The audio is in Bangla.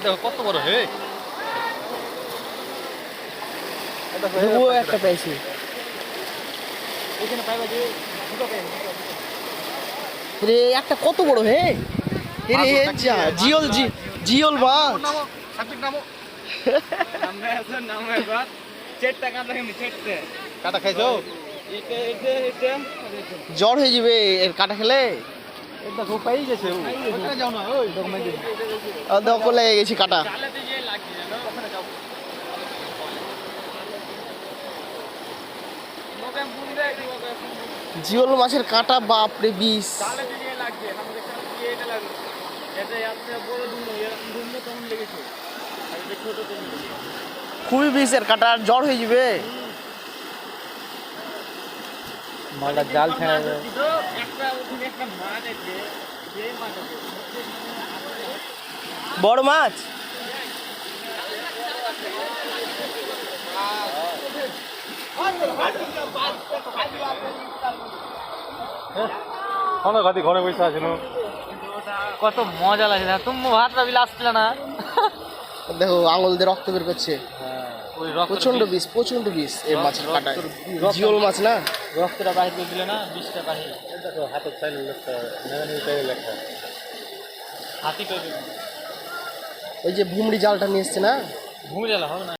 দেখো কত বড় হে, একটা পেয়েছি রে, একটা কত বড় হে রে, জিওল জিওল মাছ। কাটা খাইছো? জ্বর হয়ে যাবে এর কাটা খেলে। দেখো পাই গেছে, যাও না ওই দেখো লেগে গেছি কাটা। জিওল মাছের কাটা বাপরে বিষ। খুবই বিষের কাটা, আর জ্বর হয়ে যাবে। মালটা জাল ছেড়ে বড় মাছ ঘাটি ঘরে বসে আছিল। কত মজা লাগছে, তুমি ভাতটা বিল আসছিল না। দেখো আঙুল দিয়ে রক্ত বের করছে। ওই রক্ত প্রচন্ড বিষ, প্রচন্ড বিষ এই মাছের কাটায়। জিওল মাছ না, রক্তটা বাহির করে দিলে না, বিষটা বাহির। দেখো হাতের চাইলে লেখা, লেখা হাতি পেয়ে ওই যে ভুমড়ি জালটা নিয়ে এসছে না। ঘুমে গেলে হবে না।